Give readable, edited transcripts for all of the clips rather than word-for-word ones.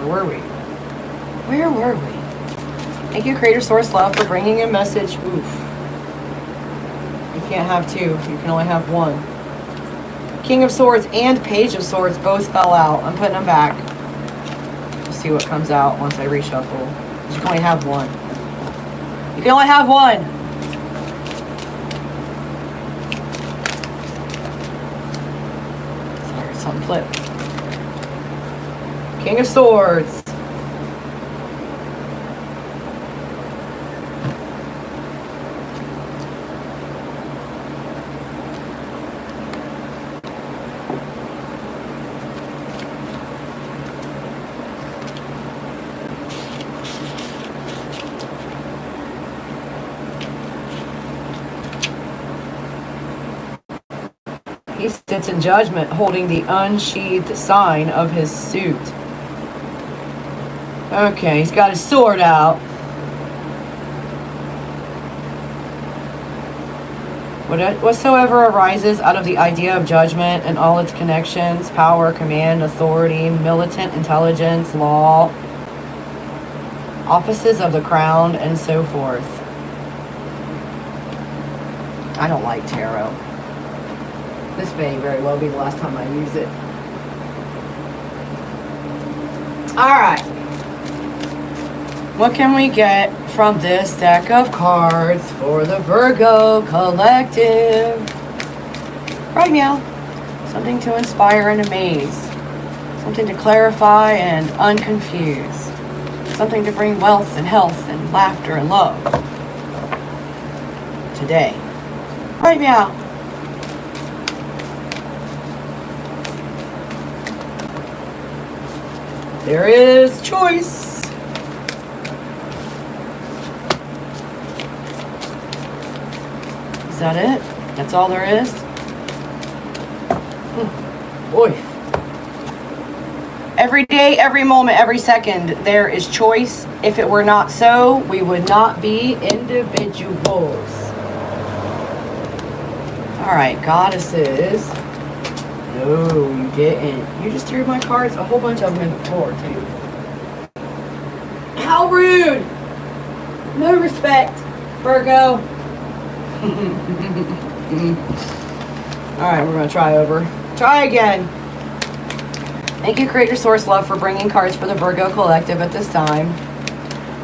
were we? Where were we? Thank you, Creator Source Love, for bringing a message. Oof. You can't have two. You can only have one. King of Swords and Page of Swords both fell out. I'm putting them back. Let's see what comes out once I reshuffle. You can only have one. You can only have one. Sorry, something flipped. King of Swords. He sits in judgment, holding the unsheathed sign of his suit. Okay, he's got his sword out. Whatsoever arises out of the idea of judgment and all its connections, power, command, authority, militant intelligence, law, offices of the crown, and so forth. I don't like tarot. This may very well be the last time I use it. Alright. What can we get from this deck of cards for the Virgo collective? Right now, something to inspire and amaze. Something to clarify and unconfuse. Something to bring wealth and health and laughter and love. Today. Right now. There is choice. Is that it? That's all there is? Boy. Every day, every moment, every second, there is choice. If it were not so, we would not be individuals. All right, goddesses. No, you didn't. You just threw my cards, a whole bunch of them, in the floor, too. How rude! No respect, Virgo. Alright, we're going to try over. Try again. Thank you, Creator Source Love, for bringing cards for the Virgo collective at this time.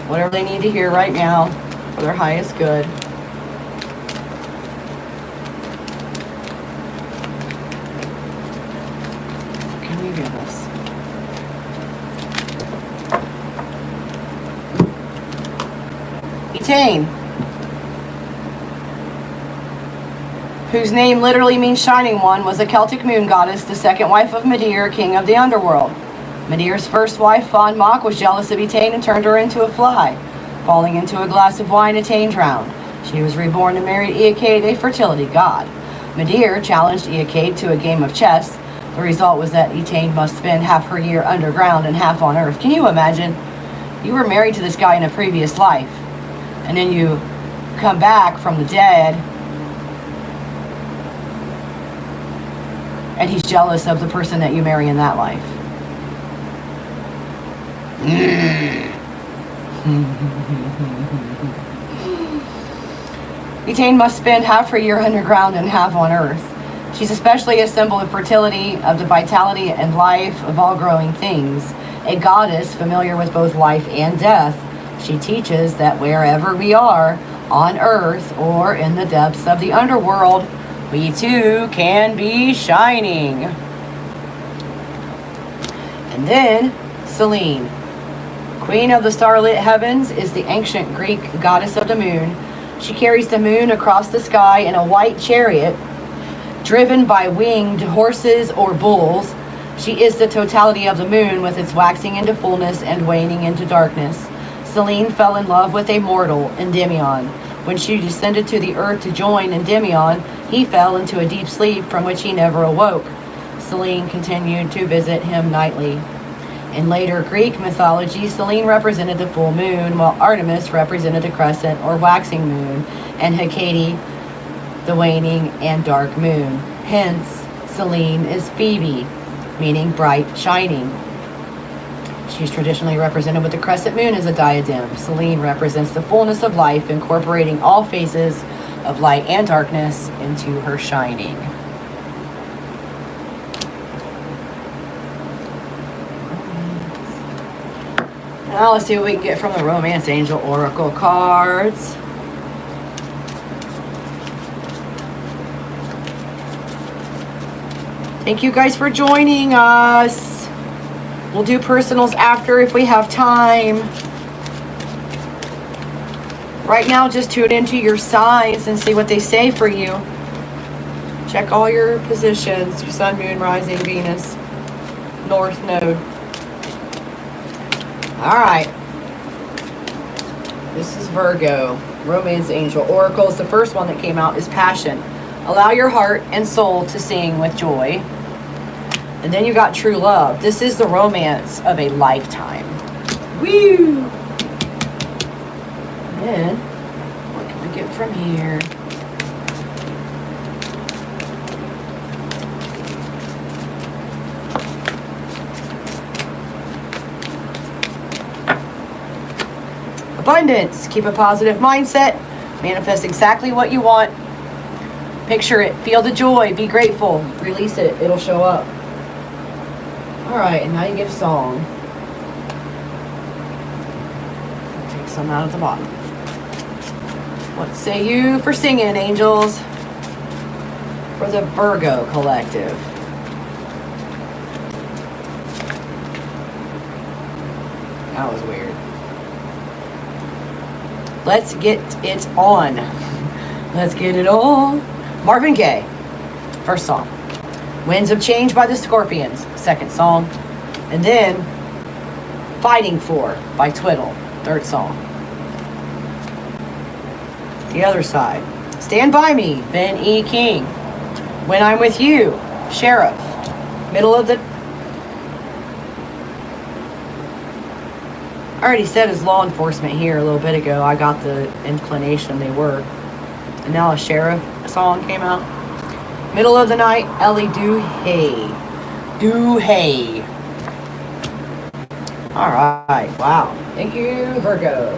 Whatever they need to hear right now for their highest good. Etain, whose name literally means shining one, was a Celtic moon goddess, the second wife of Medir, king of the underworld. Medir's first wife, Fon Mach, was jealous of Etain and turned her into a fly. Falling into a glass of wine, Etain drowned. She was reborn and married Eacade, a fertility god. Medir challenged Eacade to a game of chess. The result was that Etain must spend half her year underground and half on Earth. Can you imagine? You were married to this guy in a previous life, and then you come back from the dead, and he's jealous of the person that you marry in that life. Etain must spend half her year underground and half on Earth. She's especially a symbol of fertility, of the vitality and life of all growing things. A goddess familiar with both life and death, she teaches that wherever we are, on Earth or in the depths of the underworld, we too can be shining. And then, Selene, Queen of the starlit heavens, is the ancient Greek goddess of the moon. She carries the moon across the sky in a white chariot, driven by winged horses or bulls. She is the totality of the moon, with its waxing into fullness and waning into darkness. Selene fell in love with a mortal, Endymion. When she descended to the earth to join Endymion, he fell into a deep sleep from which he never awoke. Selene continued to visit him nightly. In later Greek mythology, Selene represented the full moon, while Artemis represented the crescent or waxing moon, and Hecate the waning and dark moon. Hence, Selene is Phoebe, meaning bright, shining. She's traditionally represented with the crescent moon as a diadem. Selene represents the fullness of life, incorporating all phases of light and darkness into her shining. Now let's see what we can get from the Romance Angel Oracle cards. Thank you guys for joining us. We'll do personals after if we have time. Right now, just tune into your signs and see what they say for you. Check all your positions, your sun, moon, rising, Venus, north node. All right. This is Virgo, Romance Angel Oracles. The first one that came out is Passion. Allow your heart and soul to sing with joy. And then you got True Love. This is the romance of a lifetime. Woo! And then, what can we get from here? Abundance. Keep a positive mindset. Manifest exactly what you want. Picture it. Feel the joy. Be grateful. Release it. It'll show up. All right, and now you get a song. Take some out of the bottom. What say you for singing, angels? For the Virgo collective. That was weird. Let's get it on. Let's get it on. Marvin Gaye. First song. Winds of Change by the Scorpions. Second song. And then Fighting For by Twiddle. Third song. The other side. Stand By Me, Ben E. King. When I'm With You, Sheriff. Middle of the... I already said as law enforcement here a little bit ago. I got the inclination they were. And now a sheriff song came out. Middle of the Night, Ellie Doohay. Doohay. All right. Wow. Thank you, Virgo.